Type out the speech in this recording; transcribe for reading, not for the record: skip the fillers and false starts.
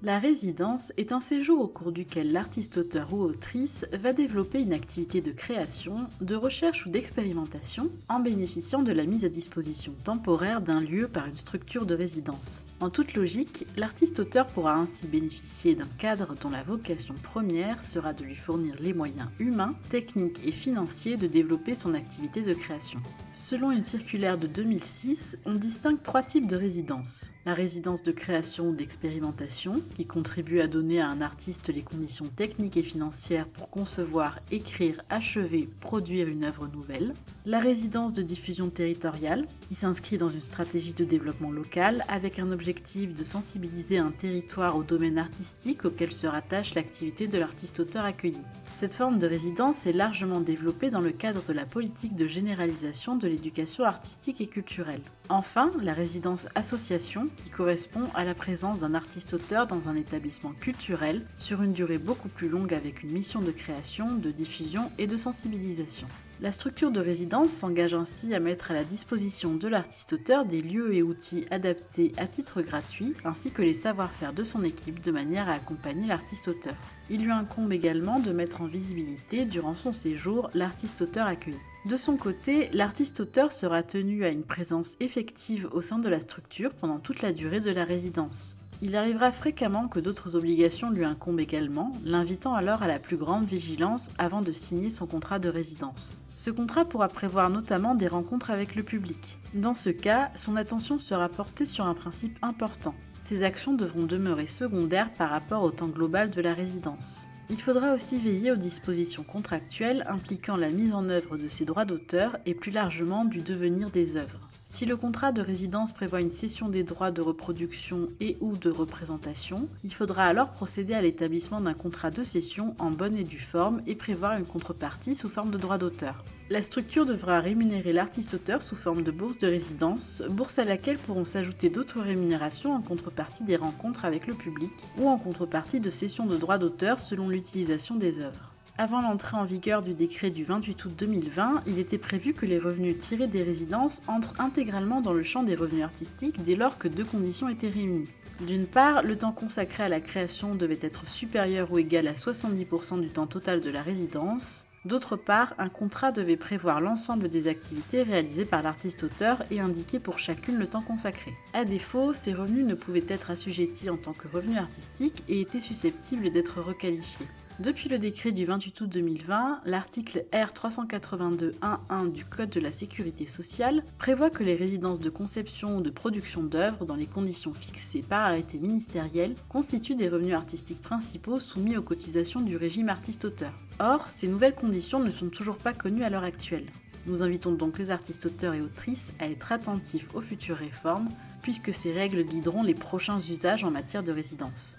La résidence est un séjour au cours duquel l'artiste-auteur ou autrice va développer une activité de création, de recherche ou d'expérimentation en bénéficiant de la mise à disposition temporaire d'un lieu par une structure de résidence. En toute logique, l'artiste-auteur pourra ainsi bénéficier d'un cadre dont la vocation première sera de lui fournir les moyens humains, techniques et financiers de développer son activité de création. Selon une circulaire de 2006, on distingue trois types de résidences. La résidence de création ou d'expérimentation, qui contribue à donner à un artiste les conditions techniques et financières pour concevoir, écrire, achever, produire une œuvre nouvelle. La résidence de diffusion territoriale, qui s'inscrit dans une stratégie de développement local avec un objectif de sensibiliser un territoire au domaine artistique auquel se rattache l'activité de l'artiste-auteur accueilli. Cette forme de résidence est largement développée dans le cadre de la politique de généralisation de l'éducation artistique et culturelle. Enfin, la résidence association, qui correspond à la présence d'un artiste-auteur dans un établissement culturel sur une durée beaucoup plus longue avec une mission de création, de diffusion et de sensibilisation. La structure de résidence s'engage ainsi à mettre à la disposition de l'artiste-auteur des lieux et outils adaptés à titre gratuit, ainsi que les savoir-faire de son équipe de manière à accompagner l'artiste-auteur. Il lui incombe également de mettre en visibilité durant son séjour l'artiste-auteur accueilli. De son côté, l'artiste-auteur sera tenu à une présence effective au sein de la structure pendant toute la durée de la résidence. Il arrivera fréquemment que d'autres obligations lui incombent également, l'invitant alors à la plus grande vigilance avant de signer son contrat de résidence. Ce contrat pourra prévoir notamment des rencontres avec le public. Dans ce cas, son attention sera portée sur un principe important. Ces actions devront demeurer secondaires par rapport au temps global de la résidence. Il faudra aussi veiller aux dispositions contractuelles impliquant la mise en œuvre de ces droits d'auteur et plus largement du devenir des œuvres. Si le contrat de résidence prévoit une cession des droits de reproduction et ou de représentation, il faudra alors procéder à l'établissement d'un contrat de cession en bonne et due forme et prévoir une contrepartie sous forme de droits d'auteur. La structure devra rémunérer l'artiste-auteur sous forme de bourse de résidence, bourse à laquelle pourront s'ajouter d'autres rémunérations en contrepartie des rencontres avec le public ou en contrepartie de cession de droits d'auteur selon l'utilisation des œuvres. Avant l'entrée en vigueur du décret du 28 août 2020, il était prévu que les revenus tirés des résidences entrent intégralement dans le champ des revenus artistiques dès lors que deux conditions étaient réunies. D'une part, le temps consacré à la création devait être supérieur ou égal à 70% du temps total de la résidence. D'autre part, un contrat devait prévoir l'ensemble des activités réalisées par l'artiste-auteur et indiquer pour chacune le temps consacré. À défaut, ces revenus ne pouvaient être assujettis en tant que revenus artistiques et étaient susceptibles d'être requalifiés. Depuis le décret du 28 août 2020, l'article R 382.1.1 du Code de la sécurité sociale prévoit que les résidences de conception ou de production d'œuvres, dans les conditions fixées par arrêté ministériel, constituent des revenus artistiques principaux soumis aux cotisations du régime artiste-auteur. Or, ces nouvelles conditions ne sont toujours pas connues à l'heure actuelle. Nous invitons donc les artistes-auteurs et autrices à être attentifs aux futures réformes, puisque ces règles guideront les prochains usages en matière de résidence.